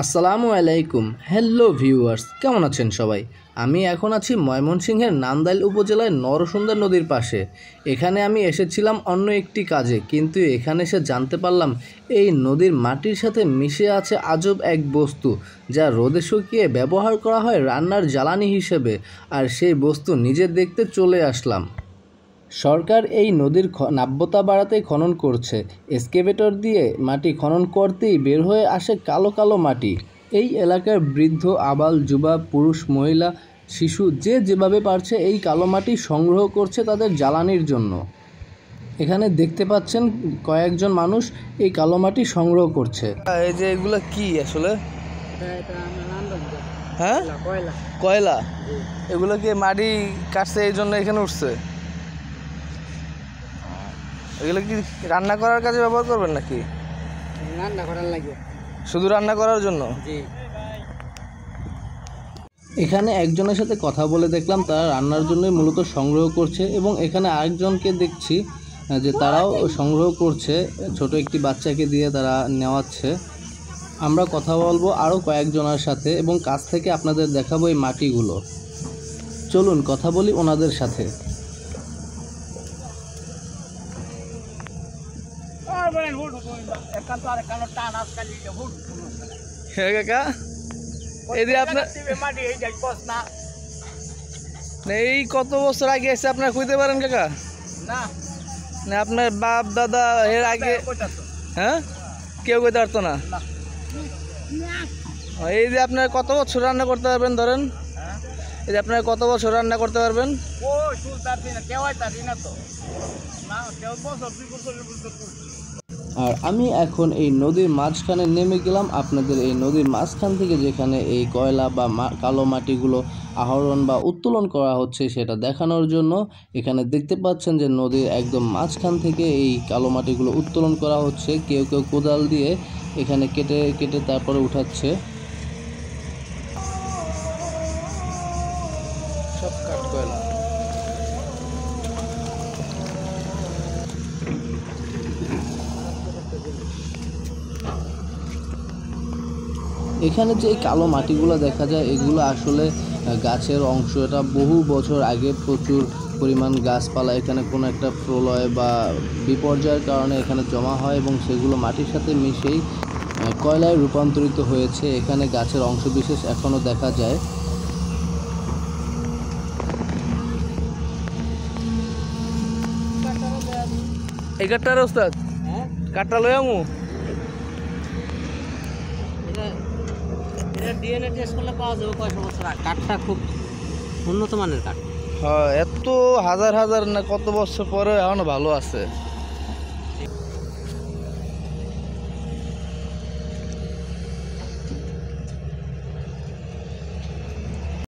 আসসালামু আলাইকুম। Hello viewers, কেমন আছেন সবাই? আমি এখন আছি ময়মনসিংহের নান্দাইল উপজেলায় নরসুন্দর নদীর পাশে। এখানে আমি এসেছিলাম অন্য একটি কাজে, কিন্তু এখানে এসে জানতে পারলাম এই নদীর মাটির সাথে মিশে আছে আজব এক বস্তু, যা রোদে শুকিয়ে ব্যবহার করা হয় রান্নার জ্বালানি হিসেবে। আর সেই বস্তু নিজে দেখতে চলে আসলাম। সরকার এই নদীর নাব্যতা বাড়াতে খনন করছে। এক্সকেভেটর দিয়ে মাটি খনন করতেই বের হয়ে আসে কালো কালো মাটি। এই এলাকার বৃদ্ধ, আবাল যুবা, পুরুষ, মহিলা, শিশু যে যেভাবে পারছে এই কালো মাটি সংগ্রহ করছে তাদের জ্বালানির জন্য। এখানে দেখতে পাচ্ছেন কয়েকজন মানুষ এই কালো মাটি সংগ্রহ করছে। এই যে এগুলো কি আসলে? হ্যাঁ, কয়লা। এগুলো কি মাটি কাটছে এই জন্য এখানে উঠছে? এগুলো কি রান্না করার কাজে ব্যবহার করবেন নাকি? রান্না করার লাগে, শুধু রান্না করার জন্য? জি। এখানে একজনের সাথে কথা বলে দেখলাম তারা রান্নার জন্যই মূলত সংগ্রহ করছে, এবং এখানে আরেকজনকে দেখছি যে তারাও সংগ্রহ করছে, ছোট একটি বাচ্চাকে দিয়ে তারা নেওয়াচ্ছে। আমরা কথা বলবো আরও কয়েকজনের সাথে এবং কাছ থেকে আপনাদের দেখাবো এই মাটিগুলো। চলুন কথা বলি ওনাদের সাথে। এই কত বছর আগে এসে আপনার খুঁজতে পারেন কাকা? না আপনার বাপ দাদা এর আগে? হ্যাঁ, কেউ কইতে পারতো না। এই যে আপনার কত বছর রান্না করতে পারবেন? ধরেন এই যে আপনার কত বছর রান্না করতে পারবেন? আর আমি এখন এই নদীর মাঝখানে নেমে গেলাম আপনাদের এই নদীর মাঝখান থেকে যেখানে এই কয়লা বা কালো মাটিগুলো আহরণ বা উত্তোলন করা হচ্ছে সেটা দেখানোর জন্য। এখানে দেখতে পাচ্ছেন যে নদীর একদম মাঝখান থেকে এই কালো মাটিগুলো উত্তোলন করা হচ্ছে। কেউ কেউ কোদাল দিয়ে এখানে কেটে কেটে তারপরে উঠাচ্ছে। সব কাঠ কয়লা। এখানে যে কালো মাটিগুলো দেখা যায় এগুলো আসলে গাছের অংশ। এটা বহু বছর আগে প্রচুর পরিমাণ গাছপালা এখানে কোনো একটা প্রলয় বা বিপর্যয়ের কারণে এখানে জমা হয় এবং সেগুলো মাটির সাথে মিশেই কয়লায় রূপান্তরিত হয়েছে। এখানে গাছের অংশবিশেষ এখনও দেখা যায়। এই কাঠটার ওস্তাদ, কাঠটা লই আমু। ডিএনএ টেস্ট করলে পাওয়া যাবে কয়শো বছর আগে। কাঠটা খুব উন্নত মানের কাঠ। হ্যাঁ, এত হাজার হাজার না কত বছর পরে এখনো ভালো আছে।